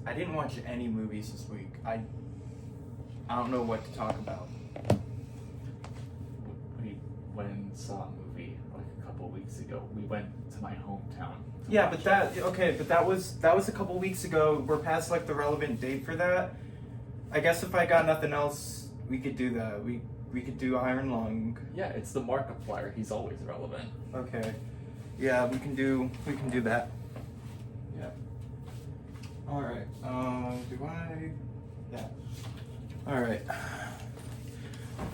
I didn't watch any movies this week. I don't know what to talk about. We went and saw a movie like a couple weeks ago. We went to my hometown. Yeah, but that was a couple weeks ago. We're past like the relevant date for that. I guess if I got nothing else, we could do that. We could do Iron Lung. Yeah, it's the Markiplier. He's always relevant. Okay. Yeah, we can do that. Yeah. All right. Do I? Yeah. All right.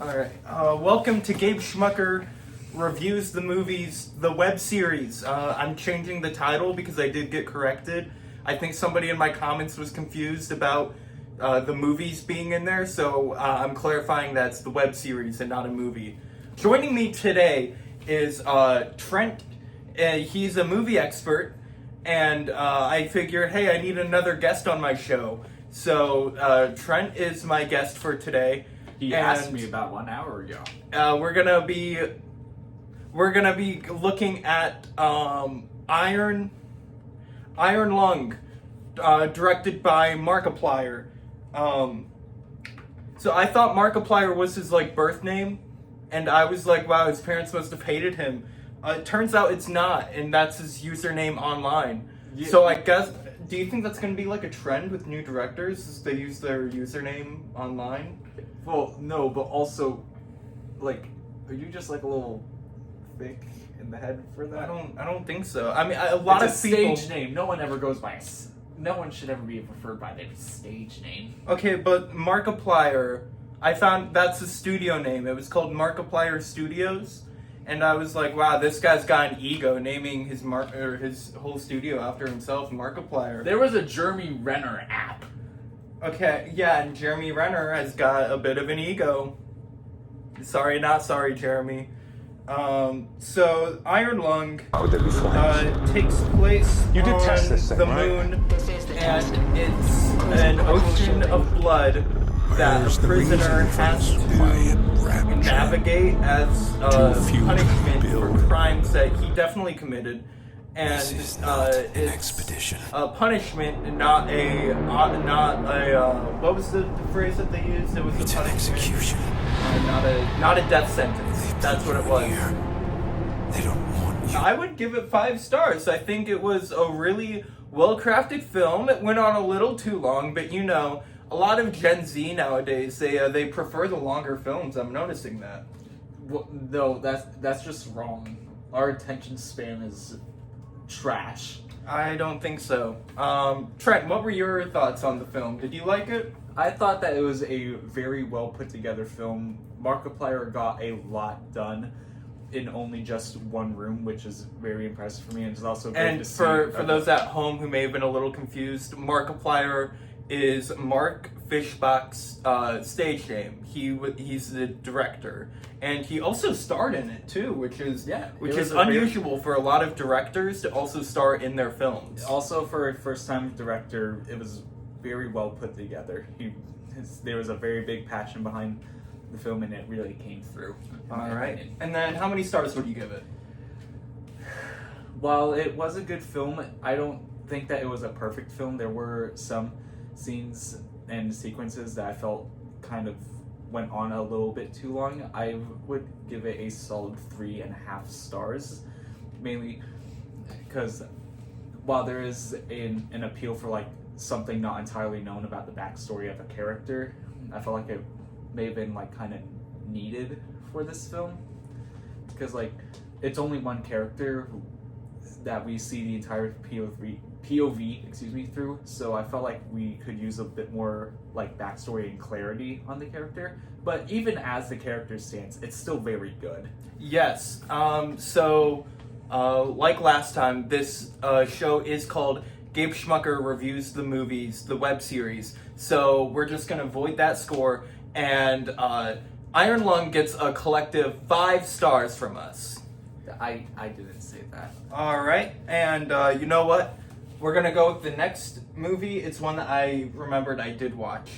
All right. Welcome to Gabe Schmucker reviews the movies, the web series. I'm changing the title because I did get corrected. I think somebody in my comments was confused about the movies being in there, so I'm clarifying that's the web series and not a movie. Joining me today is Trent. He's a movie expert, and I figured, hey, I need another guest on my show. So Trent is my guest for today. He asked me about 1 hour ago. We're gonna be looking at Iron Lung, directed by Markiplier. So I thought Markiplier was his like birth name, and I was like, wow, his parents must have hated him. It turns out it's not, and that's his username online. Yeah. So I guess, do you think that's going to be like a trend with new directors, is they use their username online? Well, no, but also, like, are you just like a little thick in the head for that? I don't think so. I mean, a lot of people. Stage name. No one ever goes by. No one should ever be referred by their stage name. Okay, but Markiplier, I found that's a studio name. It was called Markiplier Studios, and I was like, wow, this guy's got an ego naming his his whole studio after himself, Markiplier. There was a Jeremy Renner app. Okay, yeah, and Jeremy Renner has got a bit of an ego. Sorry, not sorry, Jeremy. So Iron Lung takes place on the moon, and it's an ocean of blood that a prisoner has to navigate as punishment for crimes that he definitely committed. And it's a punishment, not a what was the phrase that they used? It was a punishment. Execution. Not a death sentence. That's what it was. They don't want you. I would give it 5 stars. I think it was a really well-crafted film. It went on a little too long, but you know, a lot of Gen Z nowadays, they prefer the longer films. I'm noticing that. Well, no, that's just wrong. Our attention span is trash. I don't think so. Trent, what were your thoughts on the film? Did you like it? I thought that it was a very well put together film. Markiplier got a lot done in only just one room, which is very impressive for me, and it's also great and to see. For those at home who may have been a little confused, Markiplier is Mark Fishbach's stage name. He's the director, and he also starred in it too, which is unusual for a lot of directors to also star in their films. Also, for a first-time director, it was very well put together. There was a very big passion behind the film, and it really came through. All right. And then, how many stars would you give it? While it was a good film, I don't think that it was a perfect film. There were some scenes and sequences that I felt kind of went on a little bit too long. I would give it a solid 3.5 stars, mainly because while there is an appeal for like something not entirely known about the backstory of a character, I felt like it may have been like kind of needed for this film, because like it's only one character that we see the entire POV through, so I felt like we could use a bit more like backstory and clarity on the character. But even as the character stands, it's still very good. Yes. So like last time, this show is called Gabe Schmucker Reviews the Movies, the web series. So we're just gonna void that score, and Iron Lung gets a collective 5 stars from us. I didn't say that. All right, and you know what? We're gonna go with the next movie. It's one that I remembered I did watch.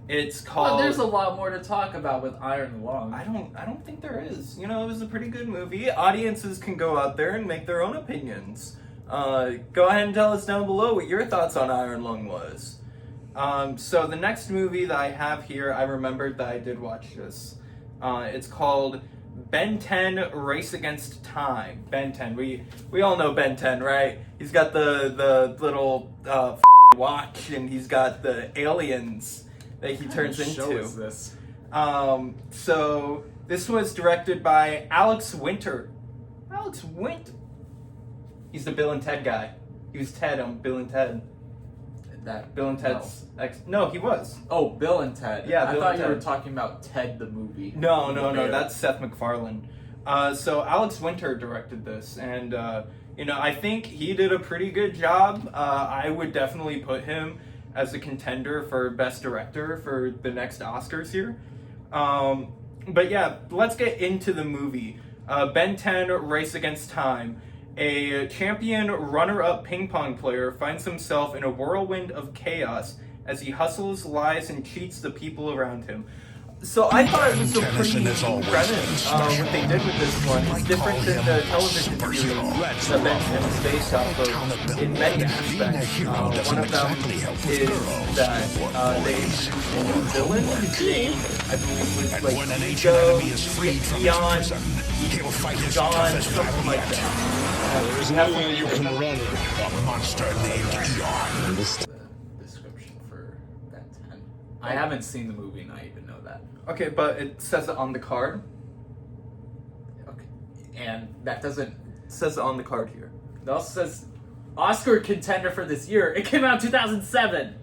It's called. Well, there's a lot more to talk about with Iron Lung. I don't think there is. You know, it was a pretty good movie. Audiences can go out there and make their own opinions. Go ahead and tell us down below what your thoughts on Iron Lung was. So the next movie that I have here, I remembered that I did watch this. It's called Ben 10 Race Against Time. Ben 10. We all know Ben 10, right? He's got the little watch, and he's got the aliens that he turns into. What show is this? So this was directed by Alex Winter. Alex Winter. He's the Bill and Ted guy. He was Ted on Bill and Ted. That Bill and Ted's No, he was. Oh, Bill and Ted. Yeah, I Bill thought and you were Ted. talking about Ted the movie. No, The bear. that's Seth MacFarlane. So Alex Winter directed this, and I think he did a pretty good job. I would definitely put him as a contender for Best Director for the next Oscars here. But yeah, let's get into the movie. Ben 10 Race Against Time. A champion runner-up ping pong player finds himself in a whirlwind of chaos as he hustles, lies, and cheats the people around him. So I thought it was a pretty premise. What they did with this one is different than the television series that Ben 10 is based off of in many aspects. One of them is that they introduced a new villain. His name, I believe, was like Ego, Beyond, John, something like that. There is no way you can run a monster named Eon. The description for Ben 10. I haven't seen the movie, and I even know that. Okay, but it says it on the card. Okay. And that doesn't... It says it on the card here. It also says Oscar contender for this year. It came out in 2007.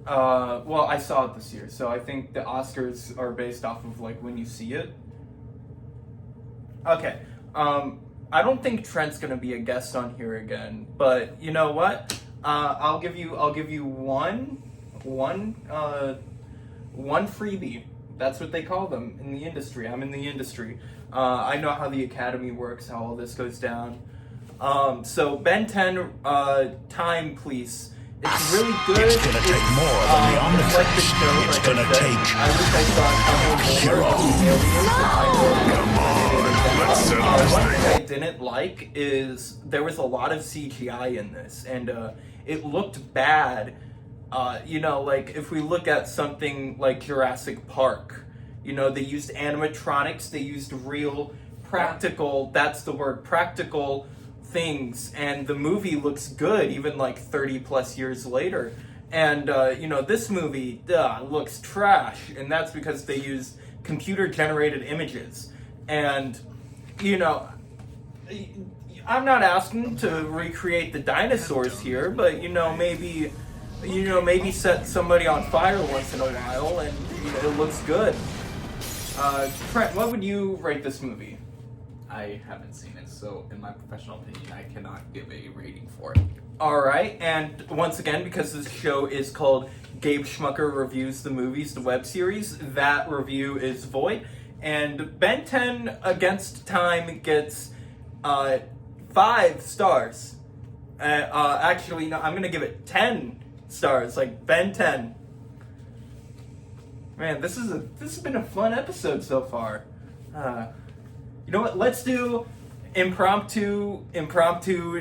Well, I saw it this year, so I think the Oscars are based off of like when you see it. Okay. I don't think Trent's gonna be a guest on here again, but you know what? I'll give you one freebie. That's what they call them in the industry. I'm in the industry. I know how the Academy works, how all this goes down. So Ben 10, Time Police. It's really good. It's gonna take more than the Omnitrix. Like the show, It's like gonna I said. take I wish I saw a couple more one thing I didn't like is there was a lot of CGI in this, and it looked bad. Like if we look at something like Jurassic Park, they used animatronics, they used real practical, that's the word, practical things, and the movie looks good even like 30 plus years later. And this movie looks trash, and that's because they used computer generated images. And I'm not asking to recreate the dinosaurs here, but maybe set somebody on fire once in a while, and it looks good. Trent, what would you rate this movie? I haven't seen it, so in my professional opinion, I cannot give a rating for it. Alright, and once again, because this show is called Gabe Schmucker Reviews the Movies, the web series, that review is void. And Ben 10 Against Time gets 5 stars. Actually, no, I'm gonna give it 10 stars, like Ben 10. Man, this has been a fun episode so far. You know what? Let's do impromptu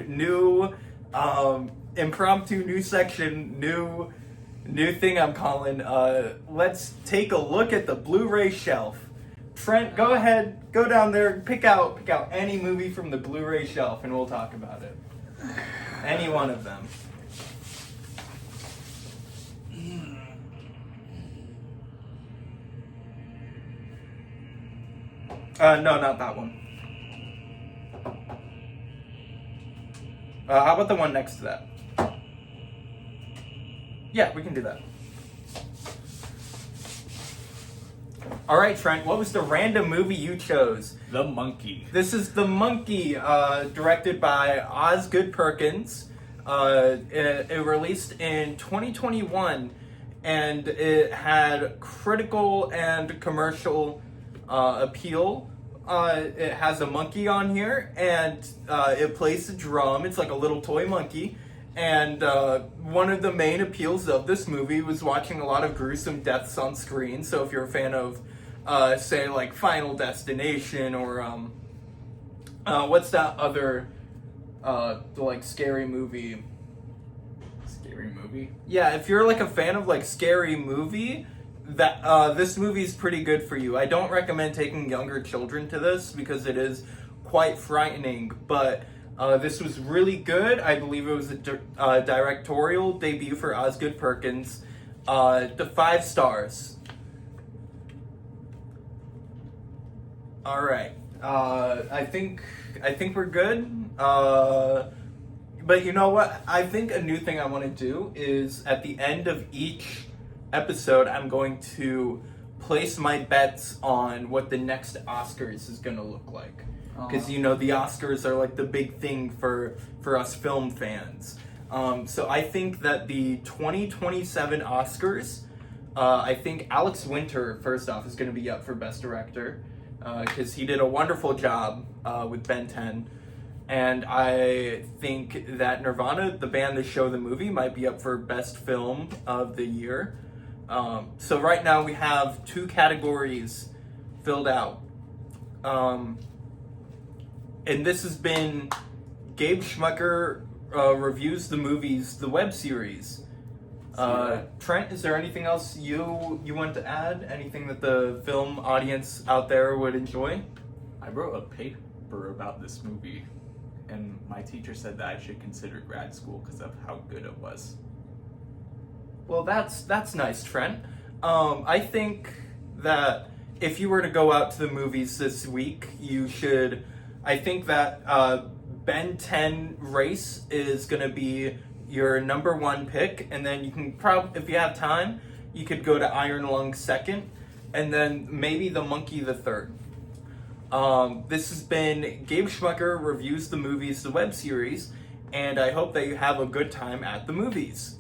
new section, new thing I'm calling. Let's take a look at the Blu-ray shelf. Trent, go ahead, go down there, pick out any movie from the Blu-ray shelf, and we'll talk about it. Any one of them. No, not that one. How about the one next to that? Yeah, we can do that. All right, Trent, what was the random movie you chose? The Monkey. This is The Monkey, directed by Osgood Perkins. It released in 2021, and it had critical and commercial appeal. It has a monkey on here, and it plays the drum. It's like a little toy monkey. And one of the main appeals of this movie was watching a lot of gruesome deaths on screen. So if you're a fan of, say, like Final Destination or what's that other like scary movie. Scary movie. Yeah, if you're like a fan of like scary movie, that this movie is pretty good for you. I don't recommend taking younger children to this because it is quite frightening, but this was really good. I believe it was a directorial debut for Osgood Perkins. The 5 stars. All right. I think we're good. But you know what? I think a new thing I want to do is at the end of each episode, I'm going to place my bets on what the next Oscars is going to look like. Because, you know, the Oscars are like the big thing for us film fans. So I think that the 2027 Oscars, I think Alex Winter, first off, is going to be up for Best Director. Because he did a wonderful job with Ben 10. And I think that Nirvana, the band that show the movie, might be up for Best Film of the Year. So right now we have 2 categories filled out. And this has been Gabe Schmucker reviews the movies, the web series. Trent, is there anything else you want to add? Anything that the film audience out there would enjoy? I wrote a paper about this movie, and my teacher said that I should consider grad school because of how good it was. Well, that's nice, Trent. I think that if you were to go out to the movies this week, you should. I think that Ben 10 Race is going to be your number 1 pick, and then you can probably, if you have time, you could go to Iron Lung second, and then maybe The Monkey the third. This has been Gabe Schmucker reviews the movies, the web series, and I hope that you have a good time at the movies.